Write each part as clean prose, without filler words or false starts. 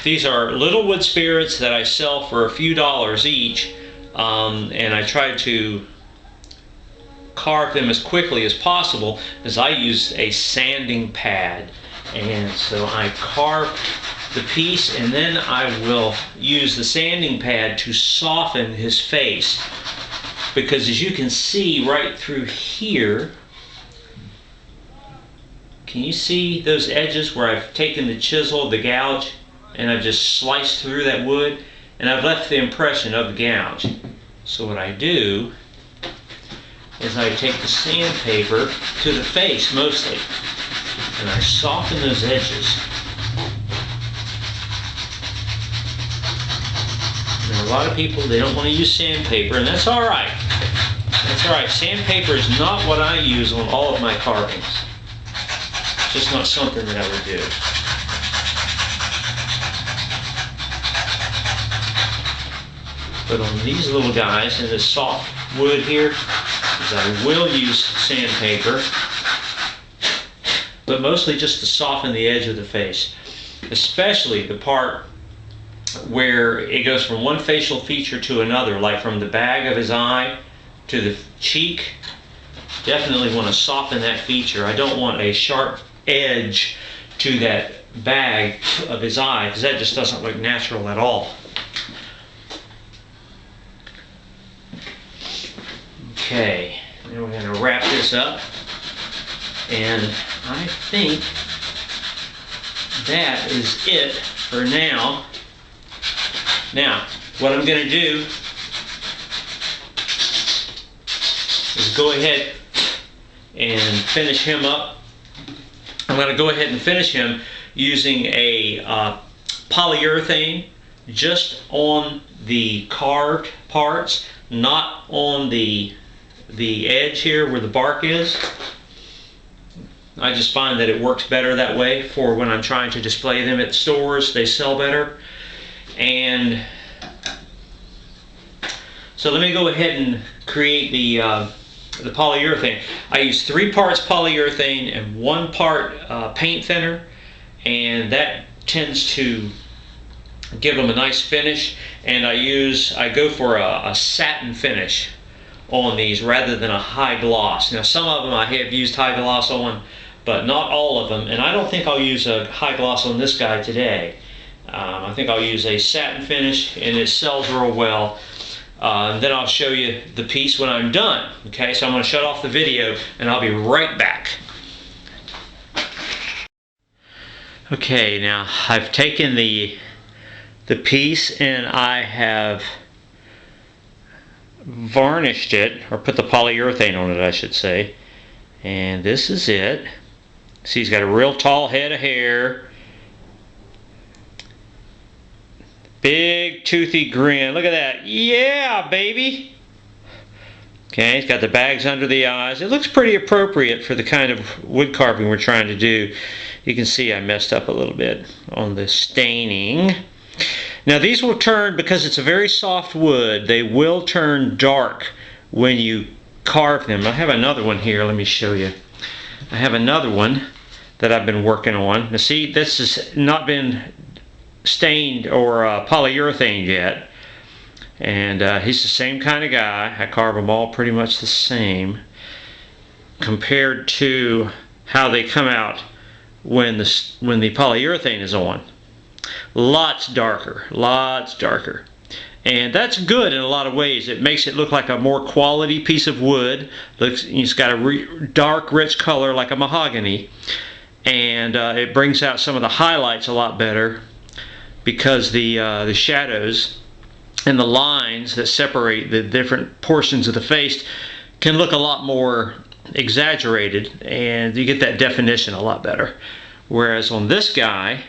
These are little wood spirits that I sell for a few dollars each, and I try to carve them as quickly as possible as I use a sanding pad. And so I carve the piece, and then I will use the sanding pad to soften his face, because as you can see right through here, can you see those edges where I've taken the chisel, the gouge, and I've just sliced through that wood, and I've left the impression of the gouge. So what I do is I take the sandpaper to the face mostly, and I soften those edges. Now, a lot of people, they don't want to use sandpaper, and that's alright. That's alright. Sandpaper is not what I use on all of my carvings. It's just not something that I would do. But on these little guys, and this soft wood here, I will use sandpaper, but mostly just to soften the edge of the face, especially the part where it goes from one facial feature to another, like from the bag of his eye to the cheek. Definitely want to soften that feature. I don't want a sharp edge to that bag of his eye, because that just doesn't look natural at all. Okay, then we're going to wrap this up, and I think that is it for now. Now, what I'm going to do is go ahead and finish him up. I'm going to go ahead and finish him using a polyurethane just on the carved parts, not on the edge here where the bark is. I just find that it works better that way for when I'm trying to display them at stores. They sell better. And so let me go ahead and create the polyurethane. I use 3 parts polyurethane and 1 part paint thinner, and that tends to give them a nice finish. And I go for a satin finish on these rather than a high gloss. Now, some of them I have used high gloss on, but not all of them, and I don't think I'll use a high gloss on this guy today. I think I'll use a satin finish, and it sells real well. And then I'll show you the piece when I'm done. Okay, so I'm going to shut off the video, and I'll be right back. Okay, now I've taken the piece and I have varnished it, or put the polyurethane on it, I should say. And this is it. See, he's got a real tall head of hair. Big toothy grin. Look at that. Yeah, baby. Okay, he's got the bags under the eyes. It looks pretty appropriate for the kind of wood carving we're trying to do. You can see I messed up a little bit on the staining. Now these will turn, because it's a very soft wood, they will turn dark when you carve them. I have another one here. Let me show you. I have another one that I've been working on. Now see, this has not been stained or polyurethane yet, and he's the same kind of guy. I carve them all pretty much the same compared to how they come out when the polyurethane is on. Lots darker, and that's good in a lot of ways. It makes it look like a more quality piece of wood. It's got a dark, rich color like a mahogany, and it brings out some of the highlights a lot better, because the shadows and the lines that separate the different portions of the face can look a lot more exaggerated, and you get that definition a lot better. Whereas on this guy,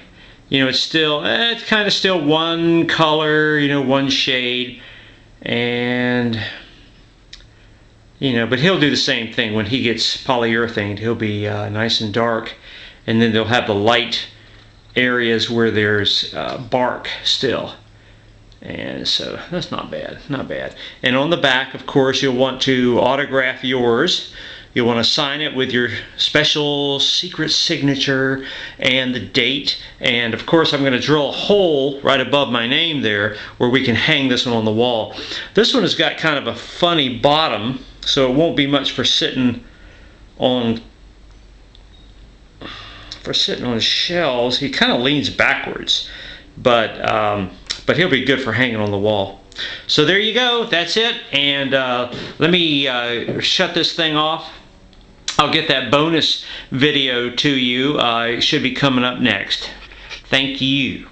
you know, it's kind of still one color, you know, one shade, and you know, but he'll do the same thing when he gets polyurethane. He'll be nice and dark, and then they'll have the light areas where there's bark still, and so that's not bad, not bad. And on the back, of course, you'll want to autograph yours. You want to sign it with your special secret signature and the date. And of course I'm going to drill a hole right above my name there where we can hang this one on the wall. This one has got kind of a funny bottom, so it won't be much for sitting on shelves. He kind of leans backwards, but he'll be good for hanging on the wall. So there you go, that's it. And let me shut this thing off. I'll get that bonus video to you. It should be coming up next. Thank you.